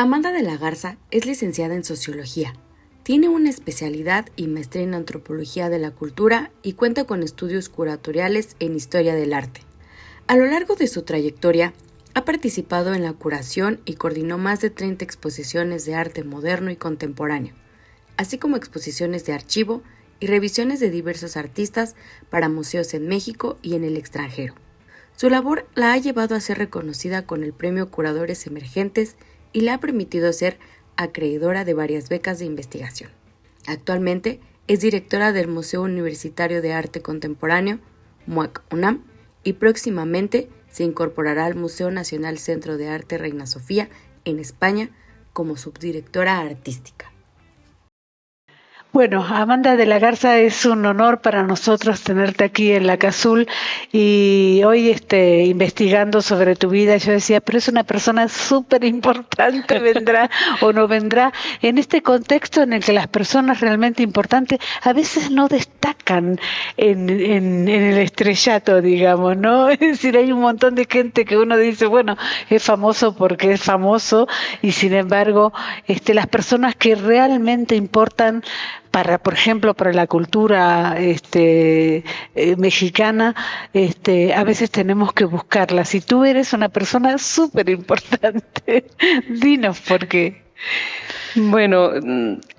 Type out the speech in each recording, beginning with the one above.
Amanda de la Garza es licenciada en Sociología. Tiene una especialidad y maestría en Antropología de la Cultura y cuenta con estudios curatoriales en Historia del Arte. A lo largo de su trayectoria, ha participado en la curación y coordinó más de 30 exposiciones de arte moderno y contemporáneo, así como exposiciones de archivo y revisiones de diversos artistas para museos en México y en el extranjero. Su labor la ha llevado a ser reconocida con el Premio Curadores Emergentes y le ha permitido ser acreedora de varias becas de investigación. Actualmente es directora del Museo Universitario de Arte Contemporáneo, MUAC UNAM, y próximamente se incorporará al Museo Nacional Centro de Arte Reina Sofía en España como subdirectora artística. Bueno, Amanda de la Garza, es un honor para nosotros tenerte aquí en La Cazul y hoy investigando sobre tu vida, yo decía, pero es una persona súper importante, vendrá o no vendrá, en este contexto en el que las personas realmente importantes a veces no destacan en el estrellato, digamos, ¿no? Es decir, hay un montón de gente que uno dice, bueno, es famoso porque es famoso y sin embargo, las personas que realmente importan por ejemplo, para la cultura mexicana, a veces tenemos que buscarlas. Y tú eres una persona súper importante. Dinos por qué. Bueno,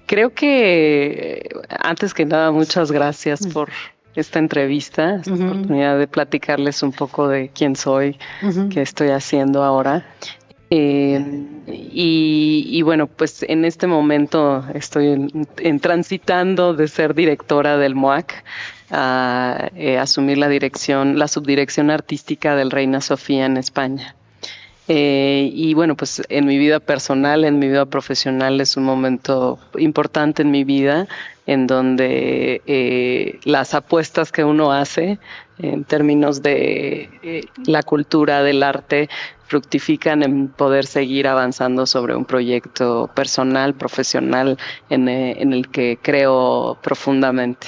creo que antes que nada, muchas gracias por esta entrevista, esta oportunidad de platicarles un poco de quién soy, qué estoy haciendo ahora. Y bueno, pues en este momento estoy transitando de ser directora del MUAC a asumir la subdirección artística del Reina Sofía en España. Y bueno, pues en mi vida personal, en mi vida profesional es un momento importante en mi vida en donde las apuestas que uno hace en términos de la cultura, del arte, fructifican en poder seguir avanzando sobre un proyecto personal, profesional, en el que creo profundamente.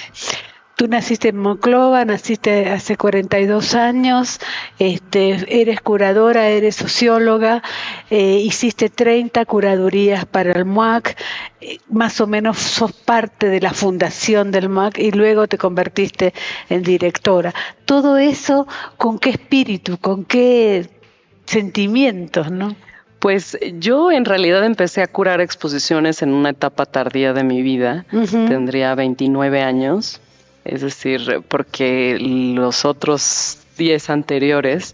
Tú naciste en Monclova, naciste hace 42 años, eres curadora, eres socióloga, hiciste 30 curadurías para el MUAC, más o menos sos parte de la fundación del MUAC y luego te convertiste en directora. Todo eso, ¿con qué espíritu, con qué sentimientos, no? Pues yo en realidad empecé a curar exposiciones en una etapa tardía de mi vida, tendría 29 años. Es decir, porque los otros 10 anteriores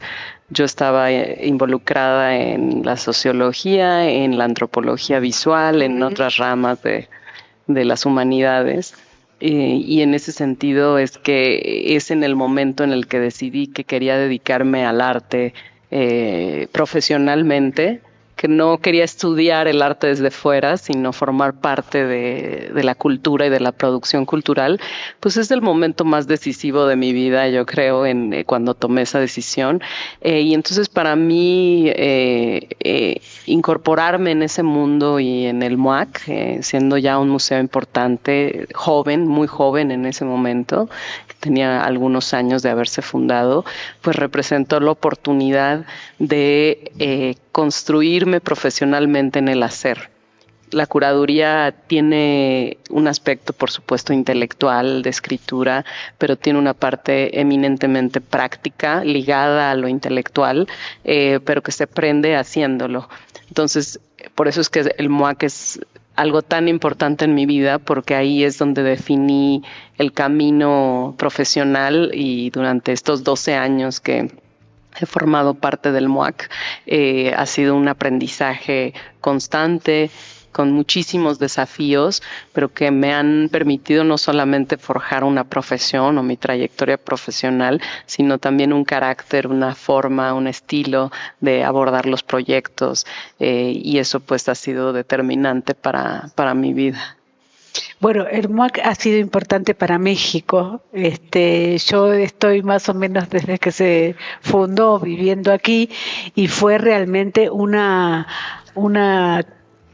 yo estaba involucrada en la sociología, en la antropología visual, en otras ramas de las humanidades. Y en ese sentido es que es en el momento en el que decidí que quería dedicarme al arte profesionalmente, que no quería estudiar el arte desde fuera, sino formar parte de la cultura y de la producción cultural, pues es el momento más decisivo de mi vida, yo creo, cuando tomé esa decisión. Y entonces para mí incorporarme en ese mundo y en el MUAC, siendo ya un museo importante, joven, muy joven en ese momento, que tenía algunos años de haberse fundado, pues representó la oportunidad de construirme profesionalmente en el hacer. La curaduría tiene un aspecto, por supuesto, intelectual, de escritura, pero tiene una parte eminentemente práctica, ligada a lo intelectual, pero que se aprende haciéndolo. Entonces, por eso es que el MUAC es algo tan importante en mi vida, porque ahí es donde definí el camino profesional y durante estos 12 años que he formado parte del MUAC, ha sido un aprendizaje constante, con muchísimos desafíos, pero que me han permitido no solamente forjar una profesión o mi trayectoria profesional, sino también un carácter, una forma, un estilo de abordar los proyectos, y eso pues ha sido determinante para mi vida. Bueno, el MUAC ha sido importante para México. Yo estoy más o menos desde que se fundó viviendo aquí y fue realmente una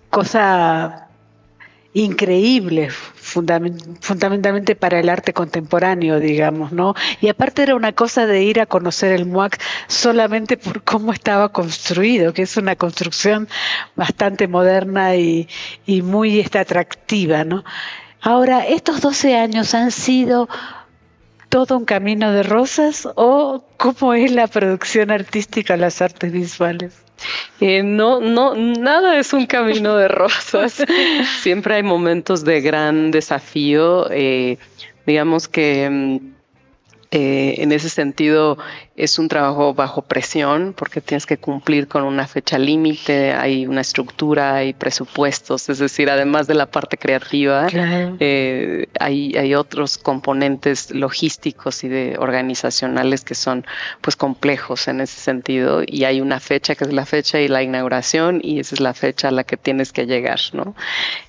cosa increíbles, fundamentalmente para el arte contemporáneo, digamos, ¿no? Y aparte era una cosa de ir a conocer el MUAC solamente por cómo estaba construido, que es una construcción bastante moderna y muy atractiva, ¿no? Ahora, ¿estos 12 años han sido todo un camino de rosas o cómo es la producción artística, las artes visuales? No, nada es un camino de rosas. Siempre hay momentos de gran desafío. Digamos que en ese sentido es un trabajo bajo presión porque tienes que cumplir con una fecha límite, hay una estructura, hay presupuestos, es decir, además de la parte creativa, claro. Hay otros componentes logísticos y organizacionales que son pues complejos en ese sentido, y hay una fecha que es la fecha y la inauguración, y esa es la fecha a la que tienes que llegar, ¿no?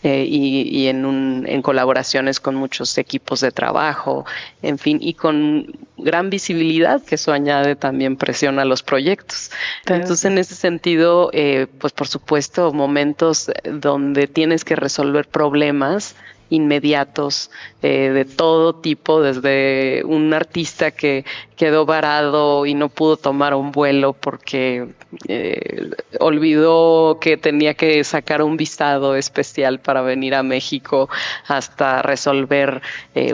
Y en colaboraciones con muchos equipos de trabajo, en fin, y con gran visibilidad, que eso añade también presión a los proyectos. Claro. Entonces, en ese sentido, pues por supuesto, momentos donde tienes que resolver problemas inmediatos de todo tipo, desde un artista que quedó varado y no pudo tomar un vuelo porque olvidó que tenía que sacar un visado especial para venir a México, hasta resolver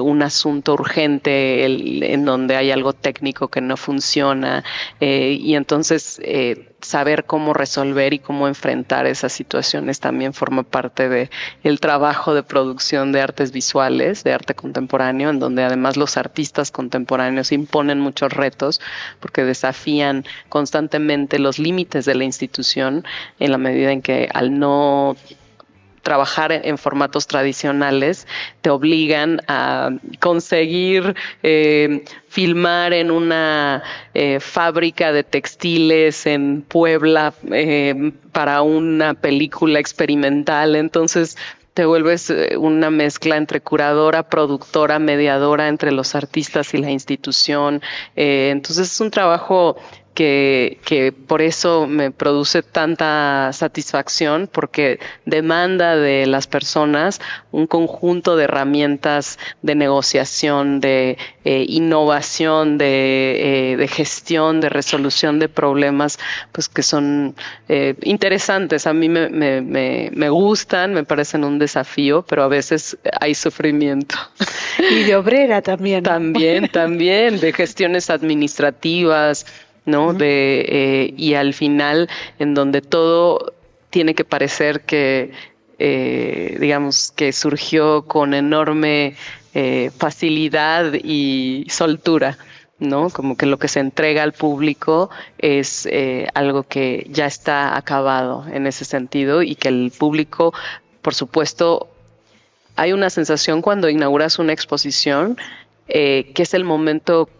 un asunto urgente en donde hay algo técnico que no funciona, y entonces saber cómo resolver y cómo enfrentar esas situaciones también forma parte del trabajo de producción de artes visuales, de arte contemporáneo, en donde además los artistas contemporáneos imponen muchos retos porque desafían constantemente los límites de la institución, en la medida en que al no trabajar en formatos tradicionales te obligan a conseguir filmar en una fábrica de textiles en Puebla para una película experimental. Entonces te vuelves una mezcla entre curadora, productora, mediadora entre los artistas y la institución. Entonces es un trabajo que por eso me produce tanta satisfacción, porque demanda de las personas un conjunto de herramientas de negociación, de innovación, de gestión, de resolución de problemas, pues que son interesantes. A mí me gustan, me parecen un desafío, pero a veces hay sufrimiento. Y de obrera también. También, de gestiones administrativas, ¿no? Y al final, en donde todo tiene que parecer que, digamos, que surgió con enorme facilidad y soltura, ¿no? Como que lo que se entrega al público es algo que ya está acabado en ese sentido, y que el público, por supuesto, hay una sensación cuando inauguras una exposición que es el momento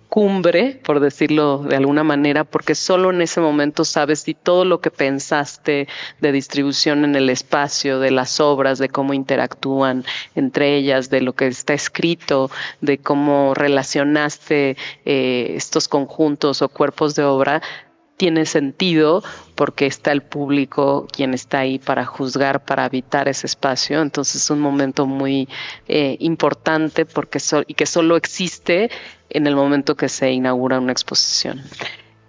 cumbre, por decirlo de alguna manera, porque solo en ese momento sabes si todo lo que pensaste de distribución en el espacio, de las obras, de cómo interactúan entre ellas, de lo que está escrito, de cómo relacionaste estos conjuntos o cuerpos de obra, tiene sentido, porque está el público quien está ahí para juzgar, para habitar ese espacio. Entonces es un momento muy importante y que solo existe en el momento que se inaugura una exposición.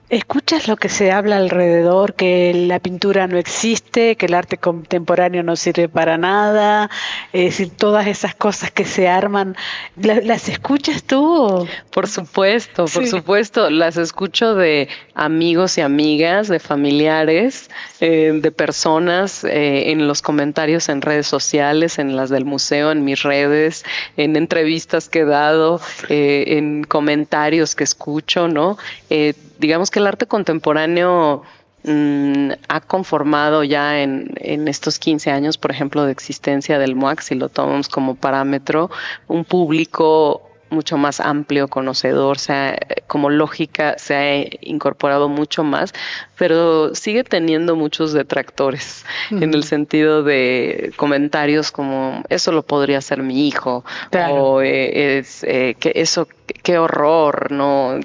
¿Escuchas lo que se habla alrededor, que la pintura no existe, que el arte contemporáneo no sirve para nada? Es decir, todas esas cosas que se arman, ¿las escuchas tú? Por supuesto, las escucho de amigos y amigas, de familiares, de personas, en los comentarios en redes sociales, en las del museo, en mis redes, en entrevistas que he dado, en comentarios que escucho, ¿no? Digamos que el arte contemporáneo ha conformado ya en estos 15 años, por ejemplo, de existencia del MUAC, si lo tomamos como parámetro, un público mucho más amplio, conocedor, como lógica se ha incorporado mucho más, pero sigue teniendo muchos detractores, en el sentido de comentarios como, eso lo podría hacer mi hijo, claro. O que eso, qué horror, no,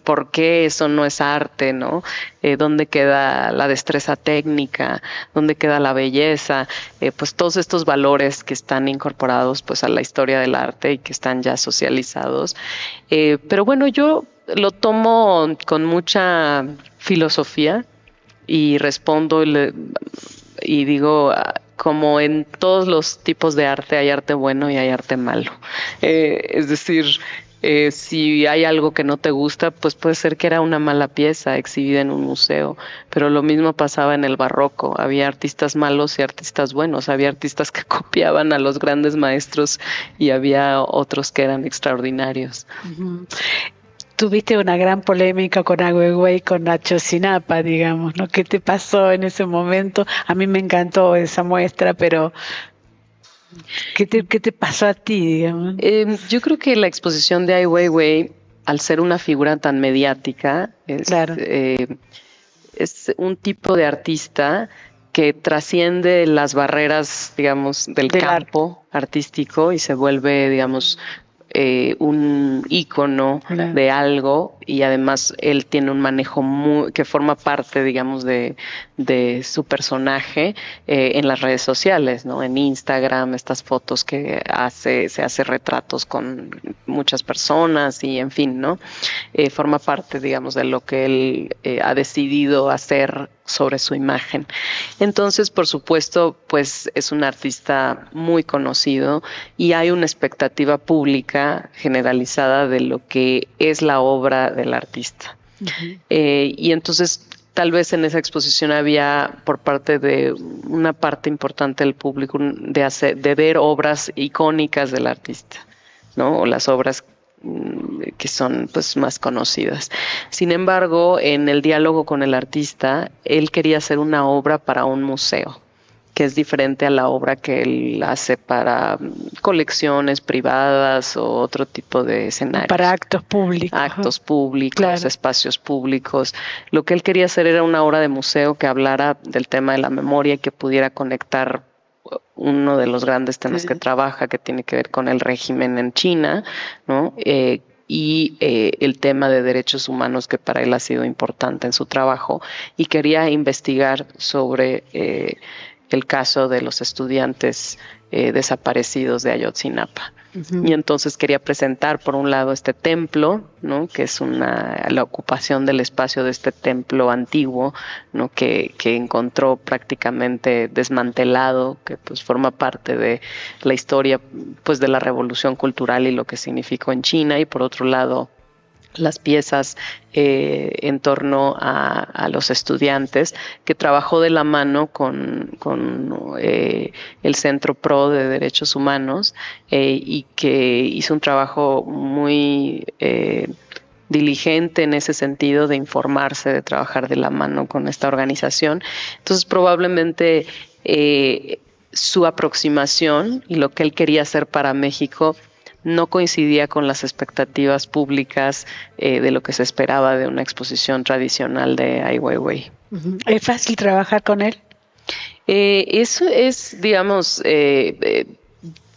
¿por qué eso no es arte, no? dónde queda la destreza técnica, dónde queda la belleza, pues todos estos valores que están incorporados pues a la historia del arte y que están ya socializados. Pero bueno, yo lo tomo con mucha filosofía y respondo y digo, como en todos los tipos de arte, hay arte bueno y hay arte malo. Es decir, si hay algo que no te gusta, pues puede ser que era una mala pieza exhibida en un museo, pero lo mismo pasaba en el barroco. Había artistas malos y artistas buenos, había artistas que copiaban a los grandes maestros y había otros que eran extraordinarios. Uh-huh. Tuviste una gran polémica con Ai Weiwei, con Ayotzinapa, digamos, ¿no? ¿Qué te pasó en ese momento? A mí me encantó esa muestra, pero ¿qué te pasó a ti, digamos? Yo creo que la exposición de Ai Weiwei, al ser una figura tan mediática, claro. Es un tipo de artista que trasciende las barreras, digamos, del campo artístico y se vuelve, digamos, un ícono de algo, y además él tiene un manejo que forma parte, digamos, de su personaje en las redes sociales, ¿no? En Instagram, estas fotos que se hace retratos con muchas personas y en fin, ¿no? Forma parte, digamos, de lo que él ha decidido hacer sobre su imagen. Entonces, por supuesto, pues es un artista muy conocido y hay una expectativa pública generalizada de lo que es la obra del artista. Uh-huh. Y entonces, tal vez en esa exposición había, por parte de una parte importante del público, de ver obras icónicas del artista, ¿no? O las obras que son pues más conocidas. Sin embargo, en el diálogo con el artista, él quería hacer una obra para un museo, que es diferente a la obra que él hace para colecciones privadas o otro tipo de escenarios. Para actos públicos. Actos públicos, claro. Espacios públicos. Lo que él quería hacer era una obra de museo que hablara del tema de la memoria y que pudiera conectar uno de los grandes temas que trabaja, que tiene que ver con el régimen en China, ¿no? Y el tema de derechos humanos, que para él ha sido importante en su trabajo, y quería investigar sobre el caso de los estudiantes desaparecidos de Ayotzinapa. Uh-huh. Y entonces quería presentar, por un lado, este templo, ¿no? Que es la ocupación del espacio de este templo antiguo, ¿no? Que encontró prácticamente desmantelado, que pues forma parte de la historia pues de la revolución cultural y lo que significó en China, y por otro lado las piezas en torno a los estudiantes, que trabajó de la mano con el Centro Pro de Derechos Humanos y que hizo un trabajo muy diligente en ese sentido de informarse, de trabajar de la mano con esta organización. Entonces probablemente su aproximación y lo que él quería hacer para México no coincidía con las expectativas públicas de lo que se esperaba de una exposición tradicional de Ai Weiwei. Uh-huh. ¿Es fácil trabajar con él? Eso es, digamos,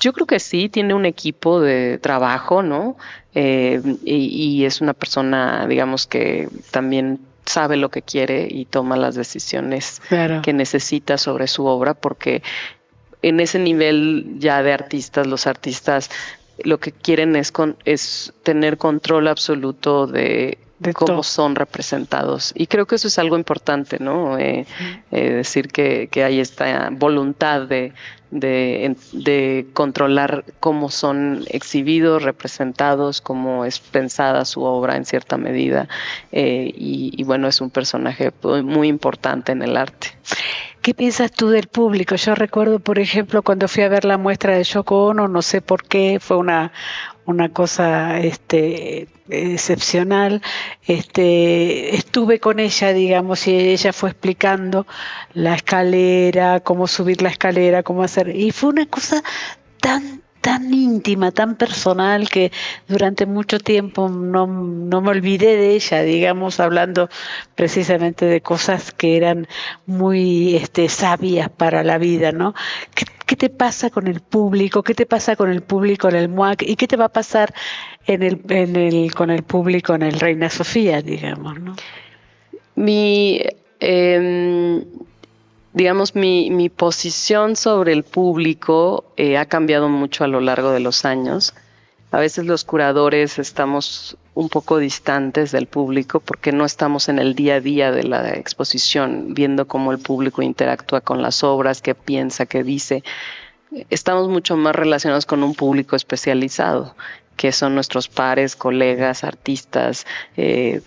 yo creo que sí, tiene un equipo de trabajo, ¿no? Y es una persona, digamos, que también sabe lo que quiere y toma las decisiones que necesita sobre su obra, porque en ese nivel ya de artistas, los artistas lo que quieren es tener control absoluto de cómo son representados. Y creo que eso es algo importante, ¿no? Decir que hay esta voluntad de controlar cómo son exhibidos, representados, cómo es pensada su obra en cierta medida. Y bueno, es un personaje muy importante en el arte. ¿Qué piensas tú del público? Yo recuerdo, por ejemplo, cuando fui a ver la muestra de Yoko Ono, no sé por qué, fue una cosa excepcional. Estuve con ella, digamos, y ella fue explicando la escalera, cómo subir la escalera, cómo hacer, y fue una cosa tan íntima, tan personal, que durante mucho tiempo no me olvidé de ella, digamos, hablando precisamente de cosas que eran muy sabias para la vida, ¿no? ¿Qué te pasa con el público? ¿Qué te pasa con el público en el MUAC? ¿Y qué te va a pasar con el público en el Reina Sofía, digamos, ¿no? Mi, digamos, mi posición sobre el público ha cambiado mucho a lo largo de los años. A veces los curadores estamos un poco distantes del público porque no estamos en el día a día de la exposición, viendo cómo el público interactúa con las obras, qué piensa, qué dice. Estamos mucho más relacionados con un público especializado, que son nuestros pares, colegas, artistas,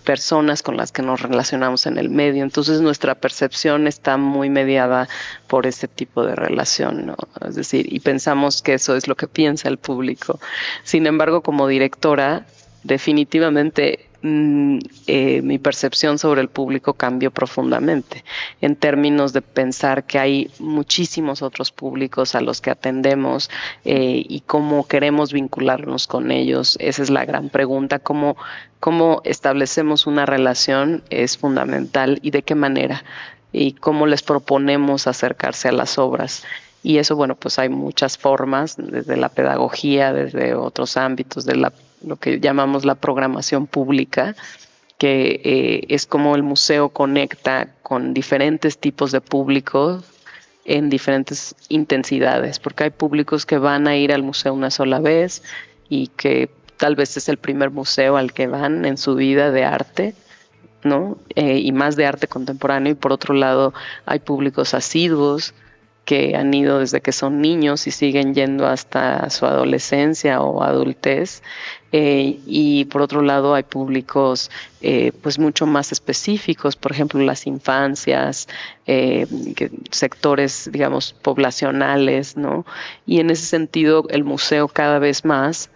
personas con las que nos relacionamos en el medio. Entonces nuestra percepción está muy mediada por ese tipo de relación, ¿no? Es decir, y pensamos que eso es lo que piensa el público. Sin embargo, como directora, definitivamente mi percepción sobre el público cambió profundamente en términos de pensar que hay muchísimos otros públicos a los que atendemos y cómo queremos vincularnos con ellos. Esa es la gran pregunta. ¿Cómo establecemos una relación? Es fundamental. ¿Y de qué manera? ¿Y cómo les proponemos acercarse a las obras? Y eso, bueno, pues hay muchas formas, desde la pedagogía, desde otros ámbitos, de lo que llamamos la programación pública, que es como el museo conecta con diferentes tipos de públicos en diferentes intensidades, porque hay públicos que van a ir al museo una sola vez y que tal vez es el primer museo al que van en su vida de arte, ¿no? Y más de arte contemporáneo. Y por otro lado, hay públicos asiduos que han ido desde que son niños y siguen yendo hasta su adolescencia o adultez. Y por otro lado hay públicos pues mucho más específicos, por ejemplo las infancias, sectores digamos poblacionales, ¿no? Y en ese sentido el museo cada vez más,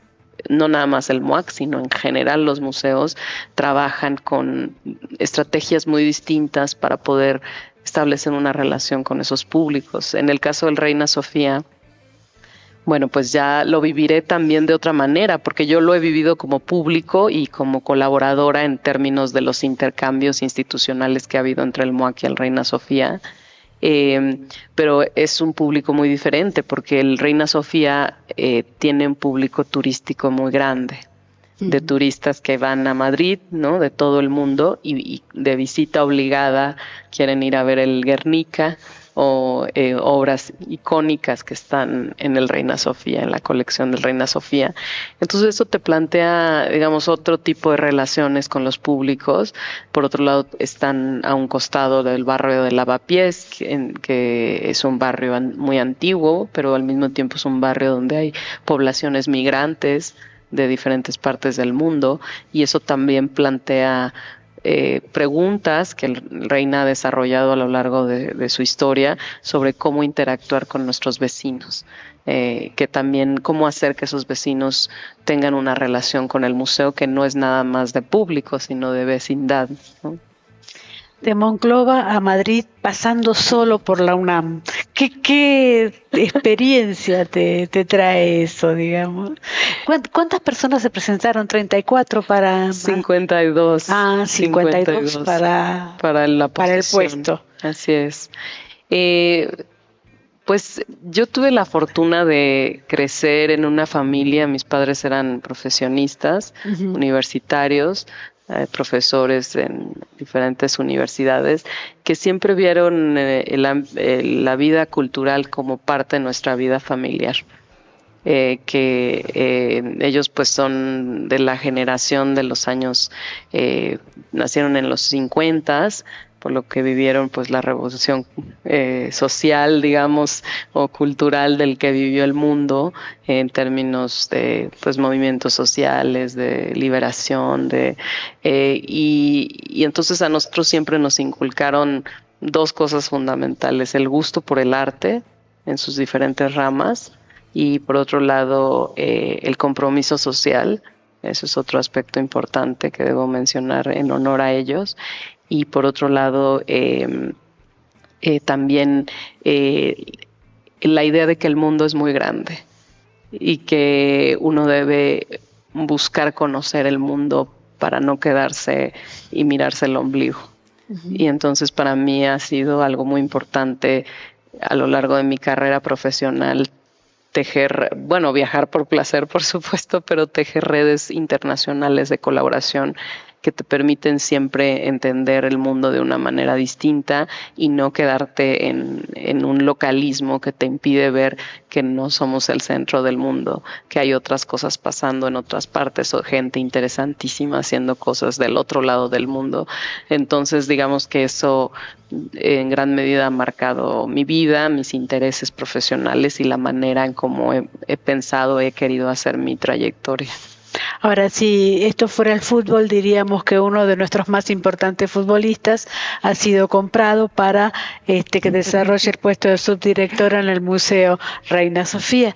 no nada más el MUAC, sino en general los museos trabajan con estrategias muy distintas para poder establecer una relación con esos públicos. En el caso del Reina Sofía, bueno, pues ya lo viviré también de otra manera, porque yo lo he vivido como público y como colaboradora en términos de los intercambios institucionales que ha habido entre el MUAC y el Reina Sofía. Pero es un público muy diferente porque el Reina Sofía tiene un público turístico muy grande, de turistas que van a Madrid, ¿no? De todo el mundo y de visita obligada quieren ir a ver el Guernica o obras icónicas que están en el Reina Sofía, en la colección del Reina Sofía. Entonces eso te plantea, digamos, otro tipo de relaciones con los públicos. Por otro lado, están a un costado del barrio de Lavapiés, que es un barrio muy antiguo, pero al mismo tiempo es un barrio donde hay poblaciones migrantes de diferentes partes del mundo, y eso también plantea preguntas que el Reina ha desarrollado a lo largo de su historia sobre cómo interactuar con nuestros vecinos, que también cómo hacer que esos vecinos tengan una relación con el museo que no es nada más de público, sino de vecindad, ¿no? De Monclova a Madrid pasando solo por la UNAM. ¿Qué experiencia te trae eso, digamos? ¿Cuántas personas se presentaron? ¿34 para...? 52. 52 para el puesto. Así es. Pues yo tuve la fortuna de crecer en una familia, mis padres eran profesionistas, universitarios, profesores en diferentes universidades, que siempre vieron la vida cultural como parte de nuestra vida familiar. Ellos pues son de la generación de los años, nacieron en los 50s, por lo que vivieron pues la revolución social, digamos, o cultural del que vivió el mundo en términos de pues movimientos sociales, de liberación, y entonces a nosotros siempre nos inculcaron dos cosas fundamentales: el gusto por el arte en sus diferentes ramas y por otro lado el compromiso social. Eso es otro aspecto importante que debo mencionar en honor a ellos. Y por otro lado, también la idea de que el mundo es muy grande y que uno debe buscar conocer el mundo para no quedarse y mirarse el ombligo. Y entonces para mí ha sido algo muy importante a lo largo de mi carrera profesional viajar por placer, por supuesto, pero tejer redes internacionales de colaboración que te permiten siempre entender el mundo de una manera distinta y no quedarte en un localismo que te impide ver que no somos el centro del mundo, que hay otras cosas pasando en otras partes o gente interesantísima haciendo cosas del otro lado del mundo. Entonces, digamos que eso en gran medida ha marcado mi vida, mis intereses profesionales y la manera en cómo he pensado, he querido hacer mi trayectoria. Ahora, si esto fuera el fútbol, diríamos que uno de nuestros más importantes futbolistas ha sido comprado para que desarrolle el puesto de subdirectora en el Museo Reina Sofía.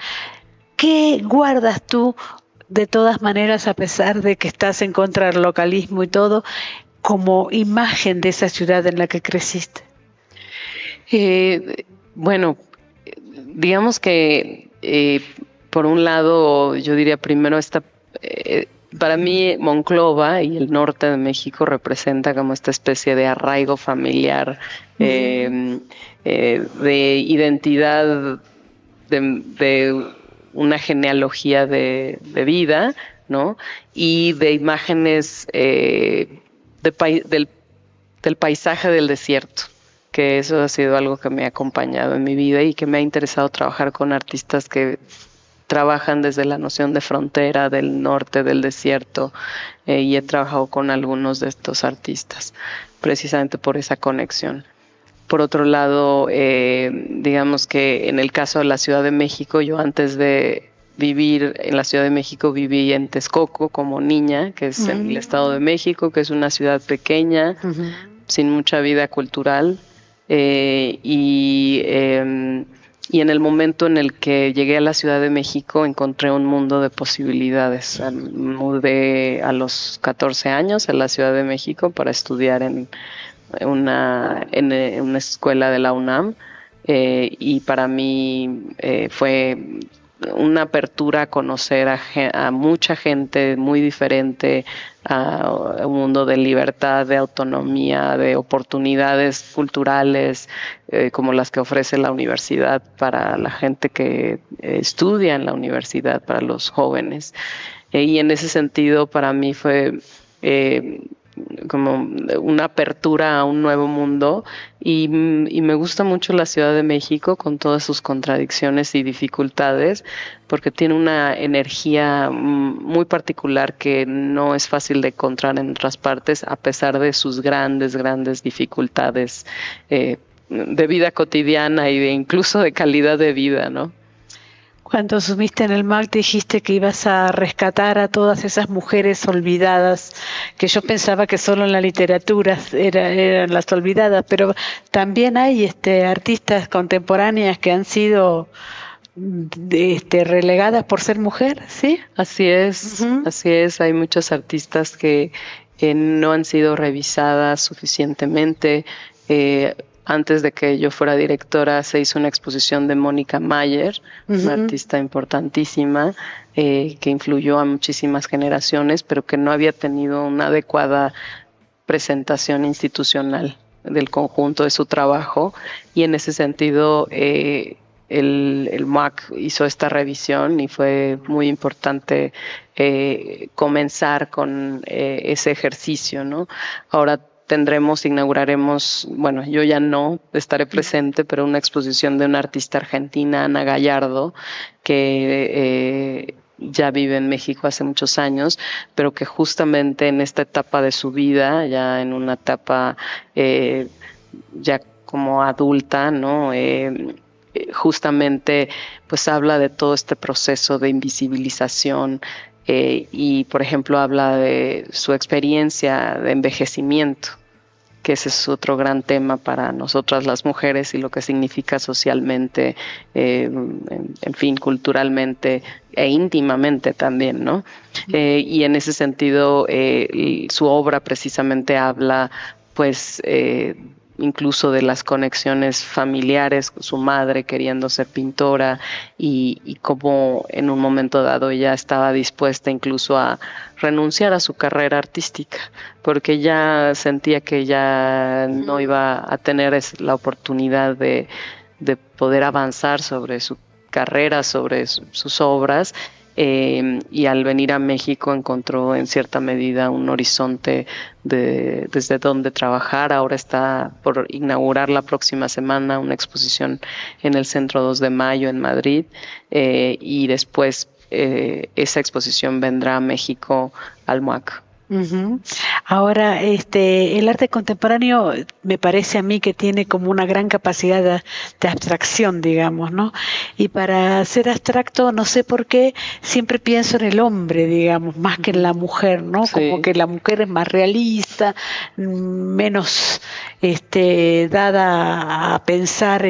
¿Qué guardas tú, de todas maneras, a pesar de que estás en contra del localismo y todo, como imagen de esa ciudad en la que creciste? Bueno, digamos que por un lado, yo diría primero para mí Monclova y el norte de México representa como esta especie de arraigo familiar, de identidad, de una genealogía de vida, ¿no? Y de imágenes del paisaje del desierto, que eso ha sido algo que me ha acompañado en mi vida y que me ha interesado trabajar con artistas que trabajan desde la noción de frontera, del norte, del desierto, y he trabajado con algunos de estos artistas, precisamente por esa conexión. Por otro lado, digamos que en el caso de la Ciudad de México, yo antes de vivir en la Ciudad de México viví en Texcoco como niña, que es en el Estado de México, que es una ciudad pequeña, sin mucha vida cultural, y en el momento en el que llegué a la Ciudad de México encontré un mundo de posibilidades. Me mudé a los 14 años a la Ciudad de México para estudiar en una escuela de la UNAM, y para mí fue una apertura a conocer a mucha gente muy diferente, a un mundo de libertad, de autonomía, de oportunidades culturales como las que ofrece la universidad para la gente que estudia en la universidad, para los jóvenes. Y en ese sentido para mí fue como una apertura a un nuevo mundo y me gusta mucho la Ciudad de México con todas sus contradicciones y dificultades, porque tiene una energía muy particular que no es fácil de encontrar en otras partes, a pesar de sus grandes dificultades de vida cotidiana y incluso de calidad de vida, ¿no? Cuando subiste en el MAC dijiste que ibas a rescatar a todas esas mujeres olvidadas, que yo pensaba que solo en la literatura eran las olvidadas, pero también hay artistas contemporáneas que han sido relegadas por ser mujer, ¿sí? Así es, así es. Hay muchas artistas que no han sido revisadas suficientemente. Antes de que yo fuera directora, se hizo una exposición de Mónica Mayer, una artista importantísima, que influyó a muchísimas generaciones, pero que no había tenido una adecuada presentación institucional del conjunto de su trabajo. Y en ese sentido, el MAC hizo esta revisión y fue muy importante comenzar con ese ejercicio, ¿no? Ahora inauguraremos, bueno, yo ya no estaré presente, pero una exposición de una artista argentina, Ana Gallardo, que ya vive en México hace muchos años, pero que justamente en esta etapa de su vida, ya en una etapa ya como adulta, ¿no? Justamente pues habla de todo este proceso de invisibilización, y por ejemplo habla de su experiencia de envejecimiento, que ese es otro gran tema para nosotras las mujeres y lo que significa socialmente, en fin, culturalmente e íntimamente también, ¿no? Y en ese sentido su obra precisamente habla pues incluso de las conexiones familiares, su madre queriendo ser pintora y cómo en un momento dado ella estaba dispuesta incluso a renunciar a su carrera artística, porque ya sentía que ya no iba a tener la oportunidad de poder avanzar sobre su carrera, sobre sus obras, y al venir a México encontró en cierta medida un horizonte desde donde trabajar. Ahora está por inaugurar la próxima semana una exposición en el Centro 2 de Mayo en Madrid, y después esa exposición vendrá a México al MUAC. Uh-huh. Ahora, el arte contemporáneo me parece a mí que tiene como una gran capacidad de abstracción, digamos, ¿no? Y para ser abstracto, no sé por qué, siempre pienso en el hombre, digamos, más que en la mujer, ¿no? Sí. Como que la mujer es más realista, menos dada a pensar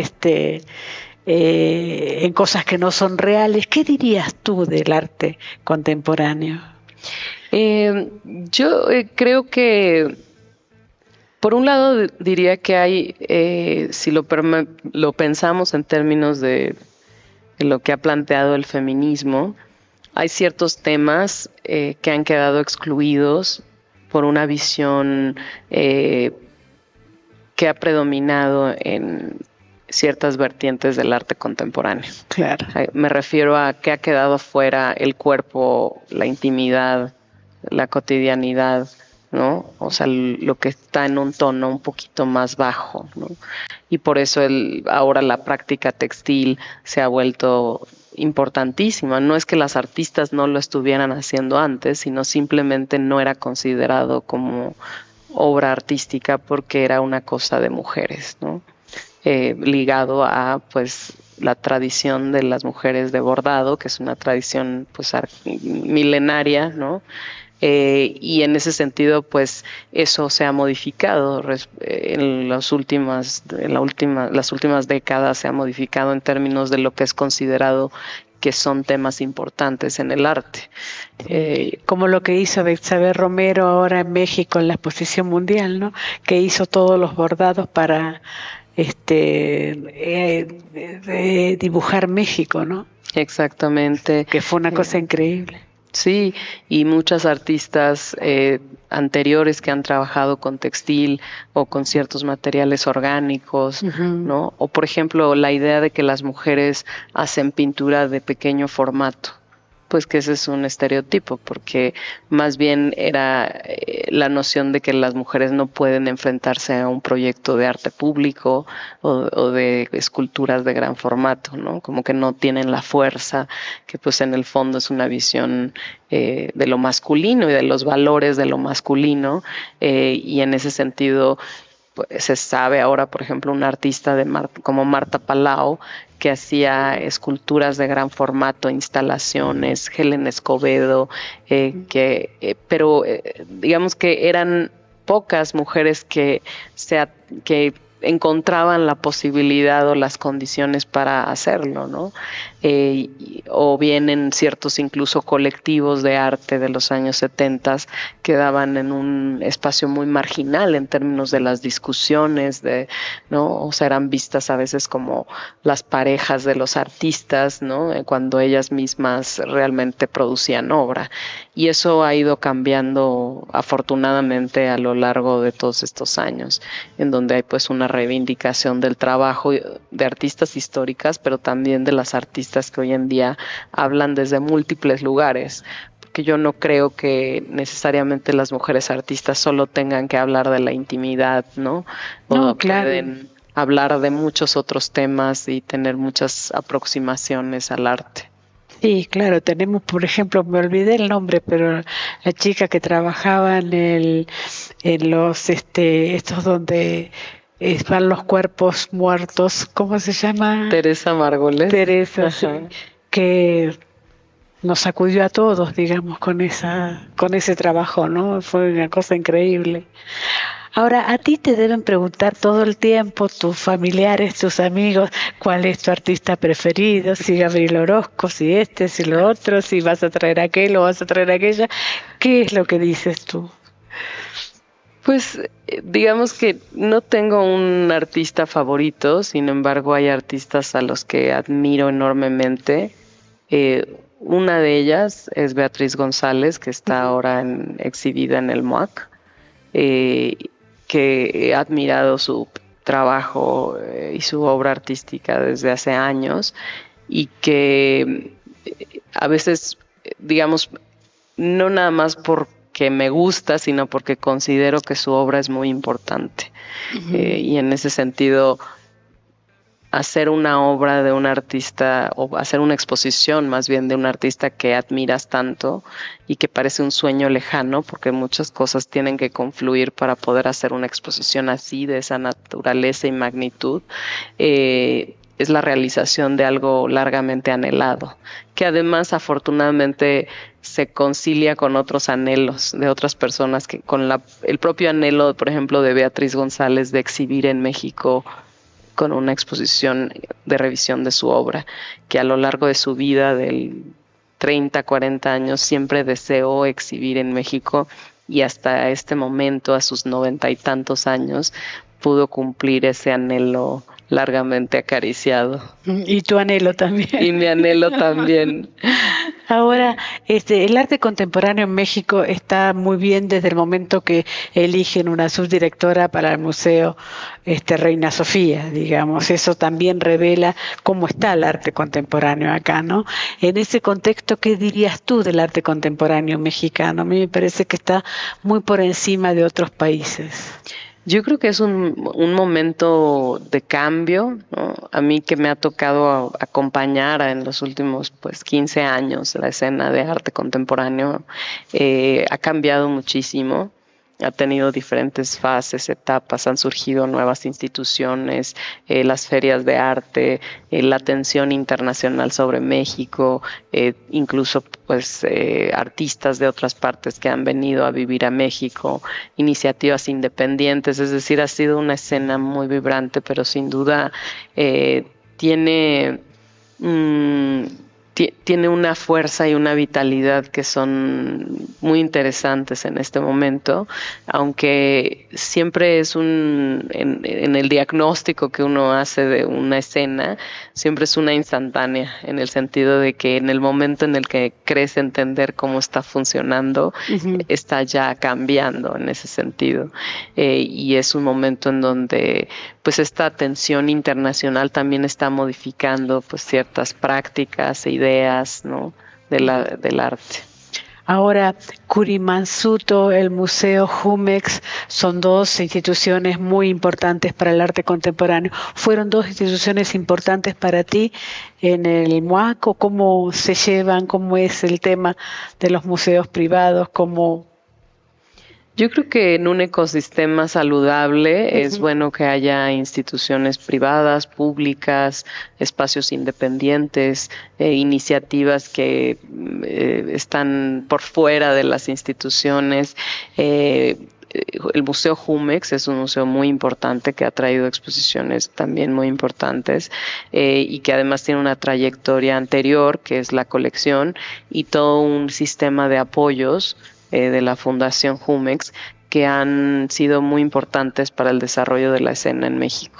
en cosas que no son reales. ¿Qué dirías tú del arte contemporáneo? Yo creo que, por un lado, diría que hay, si lo pensamos en términos de lo que ha planteado el feminismo, hay ciertos temas que han quedado excluidos por una visión que ha predominado en ciertas vertientes del arte contemporáneo. Claro. Me refiero a que ha quedado fuera el cuerpo, la intimidad, la cotidianidad, ¿no? O sea, lo que está en un tono un poquito más bajo, ¿no? Y por eso ahora la práctica textil se ha vuelto importantísima. No es que las artistas no lo estuvieran haciendo antes, sino simplemente no era considerado como obra artística porque era una cosa de mujeres, ¿no? Ligado a, pues, la tradición de las mujeres de bordado, que es una tradición, pues, milenaria, ¿no? Y en ese sentido, pues, eso se ha modificado en las últimas décadas, se ha modificado en términos de lo que es considerado que son temas importantes en el arte. Como lo que hizo Betsabe Romero ahora en México en la exposición mundial, ¿no? Que hizo todos los bordados para dibujar México, ¿no? Exactamente. Que fue una cosa increíble. Sí, y muchas artistas anteriores que han trabajado con textil o con ciertos materiales orgánicos, uh-huh, ¿no? O, por ejemplo, la idea de que las mujeres hacen pintura de pequeño formato, pues que ese es un estereotipo, porque más bien era la noción de que las mujeres no pueden enfrentarse a un proyecto de arte público o de esculturas de gran formato, ¿no? Como que no tienen la fuerza, que pues en el fondo es una visión de lo masculino y de los valores de lo masculino, y en ese sentido pues, se sabe ahora, por ejemplo, una artista como Marta Palau, que hacía esculturas de gran formato, instalaciones, Helen Escobedo, pero digamos que eran pocas mujeres que encontraban la posibilidad o las condiciones para hacerlo, ¿no? O bien en ciertos incluso colectivos de arte de los años 70 quedaban en un espacio muy marginal en términos de las discusiones, ¿no? O sea, eran vistas a veces como las parejas de los artistas, ¿no? Cuando ellas mismas realmente producían obra. Y eso ha ido cambiando afortunadamente a lo largo de todos estos años, en donde hay pues una reivindicación del trabajo de artistas históricas, pero también de las artistas que hoy en día hablan desde múltiples lugares, porque yo no creo que necesariamente las mujeres artistas solo tengan que hablar de la intimidad, ¿no? No, claro. Pueden hablar de muchos otros temas y tener muchas aproximaciones al arte. Sí, claro, tenemos, por ejemplo, me olvidé el nombre, pero la chica que trabajaba en los estos donde van los cuerpos muertos, ¿cómo se llama? Teresa Margolles. Teresa, sí, que nos sacudió a todos, digamos, con ese trabajo, ¿no? Fue una cosa increíble. Ahora, a ti te deben preguntar todo el tiempo, tus familiares, tus amigos, cuál es tu artista preferido, si Gabriel Orozco, si si lo otro, si vas a traer aquel o vas a traer aquella. ¿Qué es lo que dices tú? Pues digamos que no tengo un artista favorito, sin embargo hay artistas a los que admiro enormemente. Una de ellas es Beatriz González, que está ahora exhibida en el MUAC, que he admirado su trabajo y su obra artística desde hace años y que a veces digamos, no nada más porque me gusta, sino porque considero que su obra es muy importante. Y en ese sentido, hacer una obra de un artista, o hacer una exposición más bien de un artista que admiras tanto y que parece un sueño lejano, porque muchas cosas tienen que confluir para poder hacer una exposición así, de esa naturaleza y magnitud, es la realización de algo largamente anhelado, que además afortunadamente se concilia con otros anhelos de otras personas, que con el propio anhelo, por ejemplo, de Beatriz González de exhibir en México con una exposición de revisión de su obra, que a lo largo de su vida, del 30, 40 años, siempre deseó exhibir en México, y hasta este momento, a sus 90 y tantos años, pudo cumplir ese anhelo largamente acariciado. Y tu anhelo también. Y mi anhelo también. Ahora, el arte contemporáneo en México está muy bien desde el momento que eligen una subdirectora para el Museo Reina Sofía, digamos. Eso también revela cómo está el arte contemporáneo acá, ¿no? En ese contexto, ¿qué dirías tú del arte contemporáneo mexicano? A mí me parece que está muy por encima de otros países. Yo creo que es un momento de cambio, ¿no? A mí, que me ha tocado acompañar en los últimos 15 años la escena de arte contemporáneo, ha cambiado muchísimo. Ha tenido diferentes fases, etapas, han surgido nuevas instituciones, las ferias de arte, la atención internacional sobre México, incluso artistas de otras partes que han venido a vivir a México, iniciativas independientes. Es decir, ha sido una escena muy vibrante, pero sin duda tiene una fuerza y una vitalidad que son muy interesantes en este momento, aunque siempre es en el diagnóstico que uno hace de una escena, siempre es una instantánea, en el sentido de que en el momento en el que crees entender cómo está funcionando, está ya cambiando en ese sentido. Y es un momento en donde esta atención internacional también está modificando ciertas prácticas e ideas, ¿no?, del arte. Ahora, Kurimansuto, el Museo Jumex, son dos instituciones muy importantes para el arte contemporáneo. ¿Fueron dos instituciones importantes para ti en el MUAC? ¿O cómo se llevan? ¿Cómo es el tema de los museos privados? Yo creo que en un ecosistema saludable es bueno que haya instituciones privadas, públicas, espacios independientes, iniciativas que están por fuera de las instituciones. El Museo Jumex es un museo muy importante que ha traído exposiciones también muy importantes, y que además tiene una trayectoria anterior, que es la colección, y todo un sistema de apoyos de la Fundación Jumex, que han sido muy importantes para el desarrollo de la escena en México,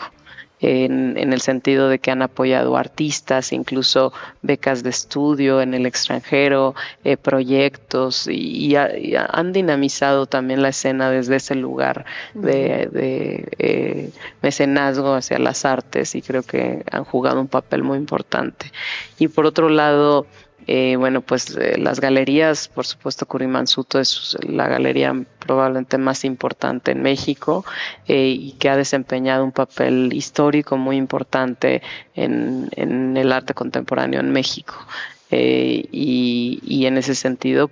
en el sentido de que han apoyado artistas, incluso becas de estudio en el extranjero, proyectos, y han dinamizado también la escena desde ese lugar de mecenazgo hacia las artes, y creo que han jugado un papel muy importante. Y por otro lado, las galerías, por supuesto, Kurimansuto es la galería probablemente más importante en México, y que ha desempeñado un papel histórico muy importante en el arte contemporáneo en México. Y en ese sentido,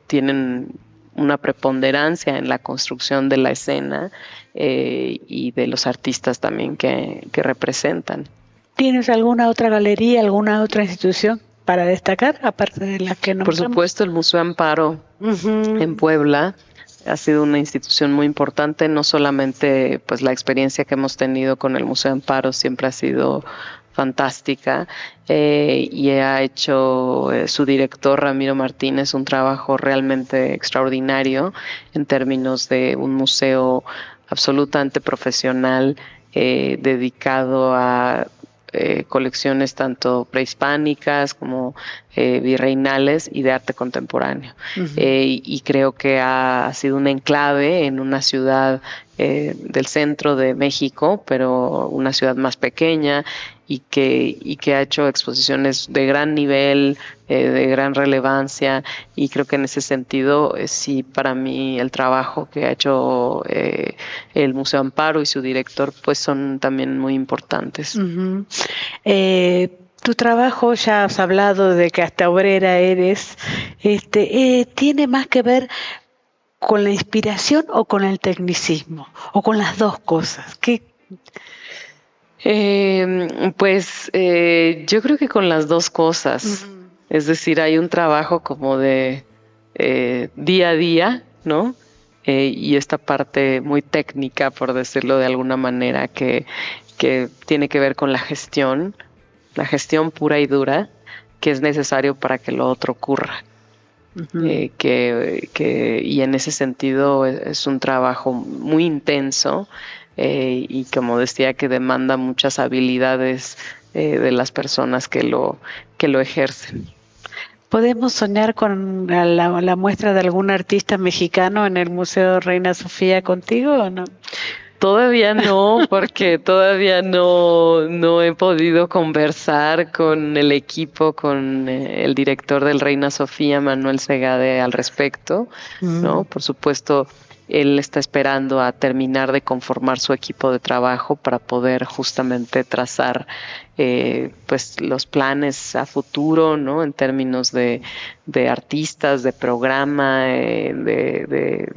tienen una preponderancia en la construcción de la escena, y de los artistas también que representan. ¿Tienes alguna otra galería, alguna otra institución para destacar, aparte de la que nombramos? Por supuesto, el Museo Amparo en Puebla ha sido una institución muy importante. No solamente la experiencia que hemos tenido con el Museo Amparo siempre ha sido fantástica, y ha hecho su director Ramiro Martínez un trabajo realmente extraordinario en términos de un museo absolutamente profesional, dedicado a colecciones tanto prehispánicas como virreinales y de arte contemporáneo. Y creo que ha sido un enclave en una ciudad del centro de México, pero una ciudad más pequeña, y que ha hecho exposiciones de gran nivel, de gran relevancia, y creo que en ese sentido sí, para mí el trabajo que ha hecho el Museo Amparo y su director pues son también muy importantes. Uh-huh. Tu trabajo, ya has hablado de que hasta obrera eres, ¿tiene más que ver con la inspiración o con el tecnicismo? ¿O con las dos cosas? ¿Qué? Yo creo que con las dos cosas. Uh-huh. Es decir, hay un trabajo como de día a día, ¿no? Y esta parte muy técnica, por decirlo de alguna manera, que tiene que ver con la gestión pura y dura, que es necesario para que lo otro ocurra. Uh-huh. Y en ese sentido es un trabajo muy intenso, y como decía, que demanda muchas habilidades de las personas que lo ejercen. ¿Podemos soñar con la muestra de algún artista mexicano en el Museo Reina Sofía contigo o no? Todavía no, porque todavía no he podido conversar con el equipo, con el director del Reina Sofía, Manuel Segade, al respecto, ¿no? Por supuesto, él está esperando a terminar de conformar su equipo de trabajo para poder justamente trazar pues los planes a futuro, ¿no? En términos de artistas, de programa, de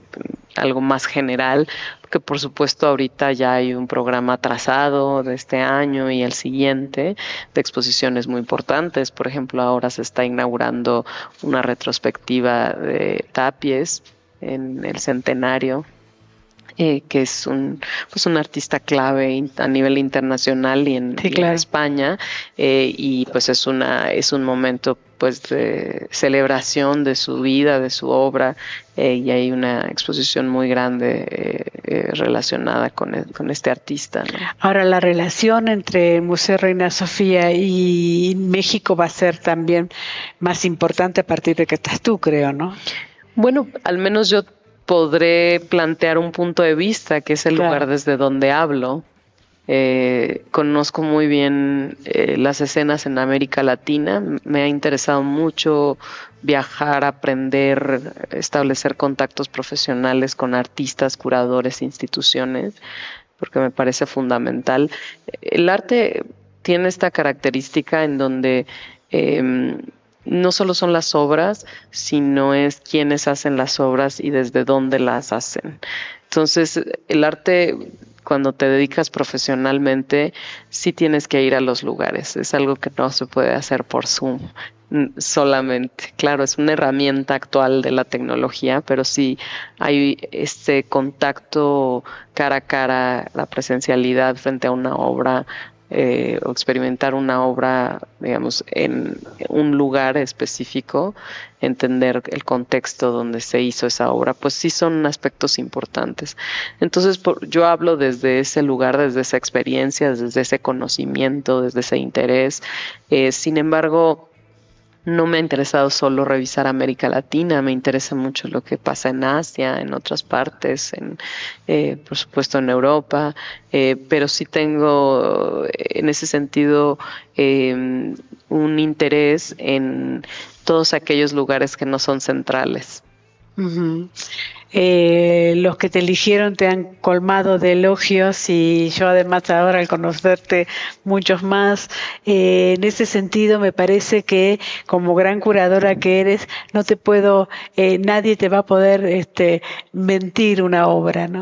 algo más general, porque por supuesto ahorita ya hay un programa trazado de este año y el siguiente de exposiciones muy importantes. Por ejemplo, ahora se está inaugurando una retrospectiva de Tapies en el centenario, que es un artista clave a nivel internacional y en España, y pues es un momento pues de celebración de su vida, de su obra, y hay una exposición muy grande relacionada con este artista, ¿no? Ahora, la relación entre el Museo Reina Sofía y México va a ser también más importante a partir de que estás tú, creo, ¿no? Bueno, al menos yo podré plantear un punto de vista, que es el lugar desde donde hablo. Conozco muy bien las escenas en América Latina. Me ha interesado mucho viajar, aprender, establecer contactos profesionales con artistas, curadores, instituciones, porque me parece fundamental. El arte tiene esta característica en donde no solo son las obras, sino es quienes hacen las obras y desde dónde las hacen. Entonces, el arte, cuando te dedicas profesionalmente, sí tienes que ir a los lugares. Es algo que no se puede hacer por Zoom solamente. Claro, es una herramienta actual de la tecnología, pero sí hay este contacto cara a cara, la presencialidad frente a una obra, o experimentar una obra, digamos, en un lugar específico, entender el contexto donde se hizo esa obra, pues sí son aspectos importantes. Entonces, yo hablo desde ese lugar, desde esa experiencia, desde ese conocimiento, desde ese interés. Sin embargo, no me ha interesado solo revisar América Latina, me interesa mucho lo que pasa en Asia, en otras partes, por supuesto en Europa, pero sí tengo en ese sentido un interés en todos aquellos lugares que no son centrales. Uh-huh. Los que te eligieron te han colmado de elogios y yo además ahora al conocerte muchos más, en ese sentido me parece que como gran curadora que eres, no te puedo, nadie te va a poder mentir una obra, ¿no?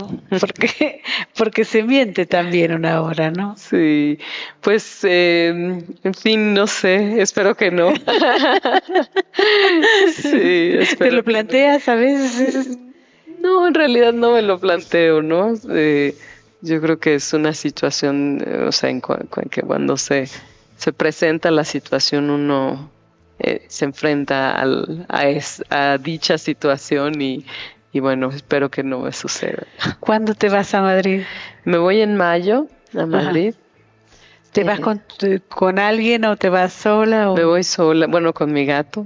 Porque se miente también una obra, ¿no? Sí, pues en fin, no sé, espero que no. Sí, espero. ¿Te lo planteas a veces? No, en realidad no me lo planteo, ¿no? Yo creo que es una situación, o sea, en que cuando se presenta la situación uno se enfrenta a dicha situación y bueno, espero que no me suceda. ¿Cuándo te vas a Madrid? Me voy en mayo a Madrid. ¿Te vas con alguien o te vas sola? Me voy sola, bueno, con mi gato.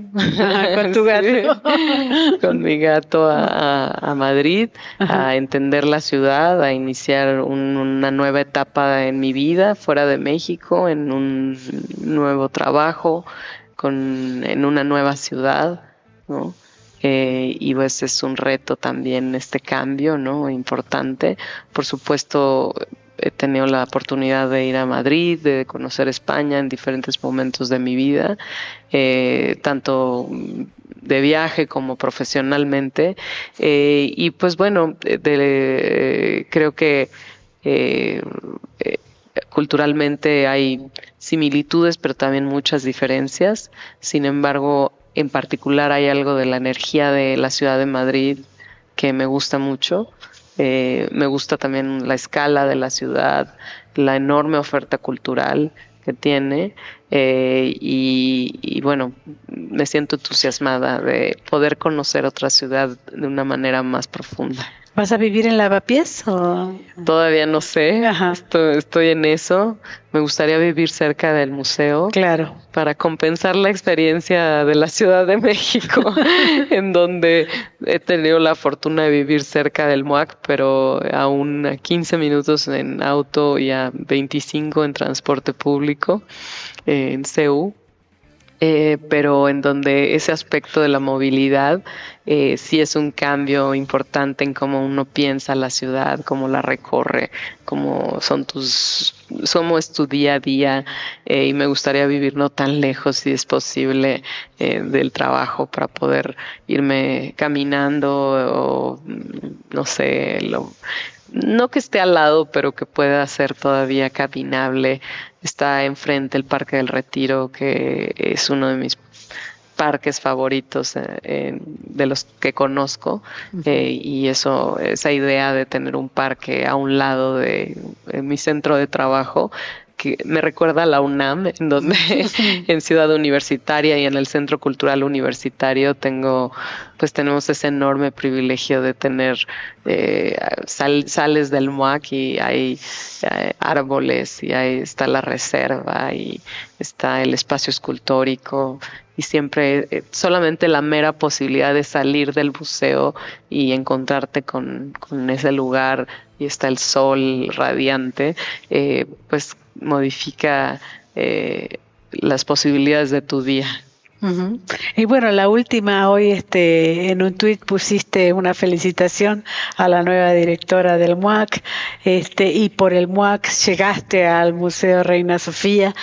Con tu gato. Sí, con mi gato a Madrid, a entender la ciudad, a iniciar una nueva etapa en mi vida fuera de México, en un nuevo trabajo, en una nueva ciudad, ¿no? Y pues es un reto también este cambio, ¿no? Importante. Por supuesto, he tenido la oportunidad de ir a Madrid, de conocer España en diferentes momentos de mi vida, tanto de viaje como profesionalmente. Y pues bueno, creo que culturalmente hay similitudes, pero también muchas diferencias. Sin embargo, en particular hay algo de la energía de la ciudad de Madrid que me gusta mucho. Me gusta también la escala de la ciudad, la enorme oferta cultural que tiene, y bueno, me siento entusiasmada de poder conocer otra ciudad de una manera más profunda. ¿Vas a vivir en Lavapiés o...? Todavía no sé, estoy en eso. Me gustaría vivir cerca del museo. Claro. Para compensar la experiencia de la Ciudad de México, en donde he tenido la fortuna de vivir cerca del MUAC, pero aún a 15 minutos en auto y a 25 en transporte público, en CEU. Pero en donde ese aspecto de la movilidad sí es un cambio importante en cómo uno piensa la ciudad, cómo la recorre, cómo es tu día a día, y me gustaría vivir no tan lejos si es posible del trabajo para poder irme caminando o no sé, no que esté al lado, pero que pueda ser todavía caminable. Está enfrente el Parque del Retiro, que es uno de mis parques favoritos de los que conozco, y esa idea de tener un parque a un lado de mi centro de trabajo, que me recuerda a la UNAM, en donde en Ciudad Universitaria y en el Centro Cultural Universitario tenemos ese enorme privilegio de tener, sales del MUAC y hay árboles, y ahí está la reserva y está el espacio escultórico, y siempre solamente la mera posibilidad de salir del museo y encontrarte con ese lugar, y está el sol radiante, pues modifica las posibilidades de tu día. Uh-huh. Y bueno, la última, hoy en un tuit pusiste una felicitación a la nueva directora del MUAC, y por el MUAC llegaste al Museo Reina Sofía.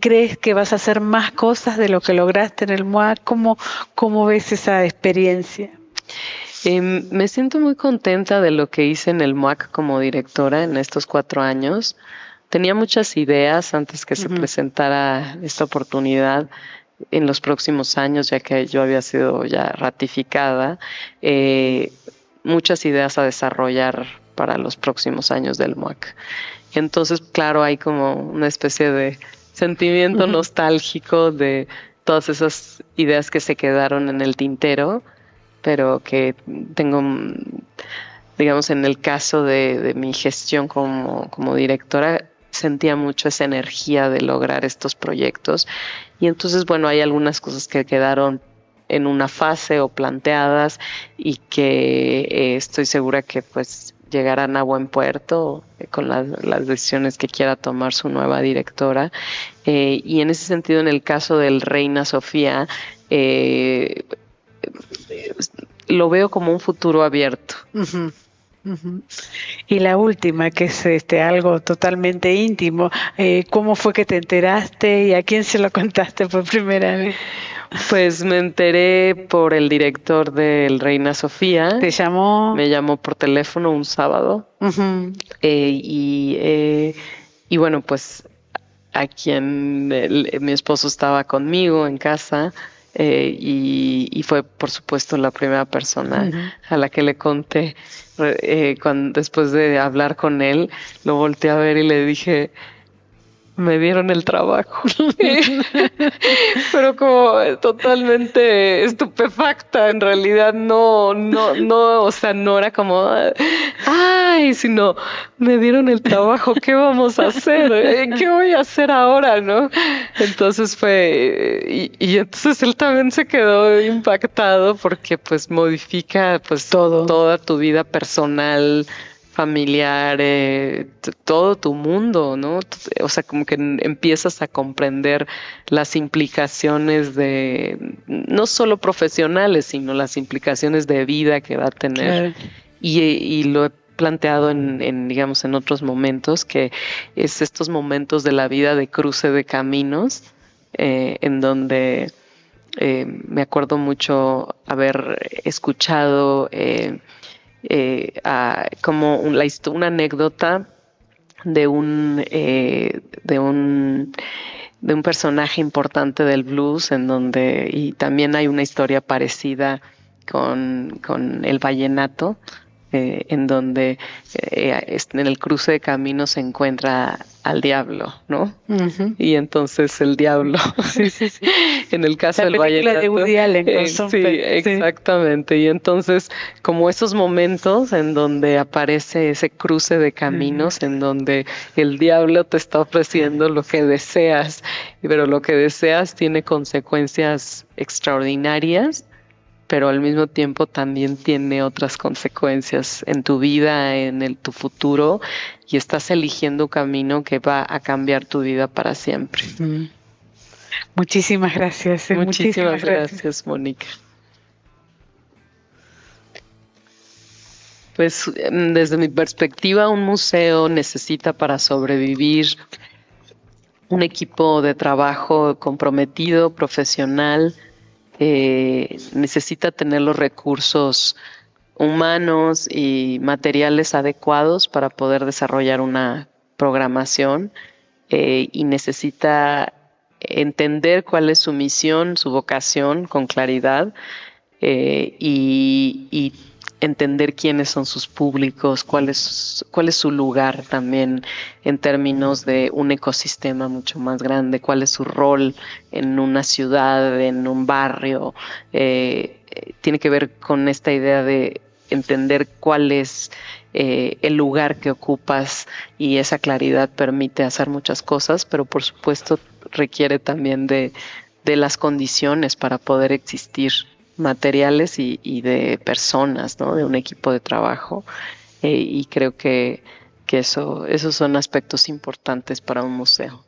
¿Crees que vas a hacer más cosas de lo que lograste en el MUAC? ¿Cómo ves esa experiencia? Me siento muy contenta de lo que hice en el MUAC como directora en estos 4 años. Tenía muchas ideas antes que se presentara esta oportunidad en los próximos años, ya que yo había sido ya ratificada, muchas ideas a desarrollar para los próximos años del MUAC. Entonces, claro, hay como una especie de sentimiento nostálgico de todas esas ideas que se quedaron en el tintero, pero que tengo, digamos, en el caso de mi gestión como directora, sentía mucho esa energía de lograr estos proyectos. Y entonces, bueno, hay algunas cosas que quedaron en una fase o planteadas, y que estoy segura que pues llegarán a buen puerto con las decisiones que quiera tomar su nueva directora. Y en ese sentido, en el caso del Reina Sofía, lo veo como un futuro abierto. Uh-huh. Uh-huh. Y la última, que es algo totalmente íntimo, ¿cómo fue que te enteraste y a quién se lo contaste por primera vez? Pues me enteré por el director del Reina Sofía. ¿Te llamó? Me llamó por teléfono un sábado. Uh-huh. Y bueno, pues a quien mi esposo estaba conmigo en casa, y fue por supuesto la primera persona a la que le conté. Después de hablar con él, lo volteé a ver y le dije: me dieron el trabajo. Pero como totalmente estupefacta, en realidad no, o sea, no era como, ay, sino me dieron el trabajo, ¿qué vamos a hacer? ¿Qué voy a hacer ahora, no? Entonces y entonces él también se quedó impactado porque pues modifica pues toda tu vida personal, familiar, todo tu mundo, ¿no? O sea, como que empiezas a comprender las implicaciones no solo profesionales, sino las implicaciones de vida que va a tener. Claro. Y lo he planteado digamos, en otros momentos, que es estos momentos de la vida de cruce de caminos, en donde me acuerdo mucho haber escuchado como una anécdota de un personaje importante del blues, y también hay una historia parecida con el vallenato, en donde en el cruce de caminos se encuentra al diablo, ¿no? Uh-huh. Y entonces el diablo, sí. En el caso del vallenato, de Woody Allen, sí, exactamente. Y entonces, como esos momentos en donde aparece ese cruce de caminos, uh-huh, en donde el diablo te está ofreciendo lo que deseas, pero lo que deseas tiene consecuencias extraordinarias, pero al mismo tiempo también tiene otras consecuencias en tu vida, tu futuro, y estás eligiendo un camino que va a cambiar tu vida para siempre. Muchísimas gracias. Muchísimas gracias, Mónica. Pues desde mi perspectiva, un museo necesita, para sobrevivir, un equipo de trabajo comprometido, profesional. Necesita tener los recursos humanos y materiales adecuados para poder desarrollar una programación, y necesita entender cuál es su misión, su vocación con claridad, y entender quiénes son sus públicos, cuál es su lugar también en términos de un ecosistema mucho más grande, cuál es su rol en una ciudad, en un barrio. Tiene que ver con esta idea de entender cuál es el lugar que ocupas, y esa claridad permite hacer muchas cosas, pero por supuesto requiere también de las condiciones para poder existir, materiales y de personas, ¿no? De un equipo de trabajo, y creo que esos son aspectos importantes para un museo.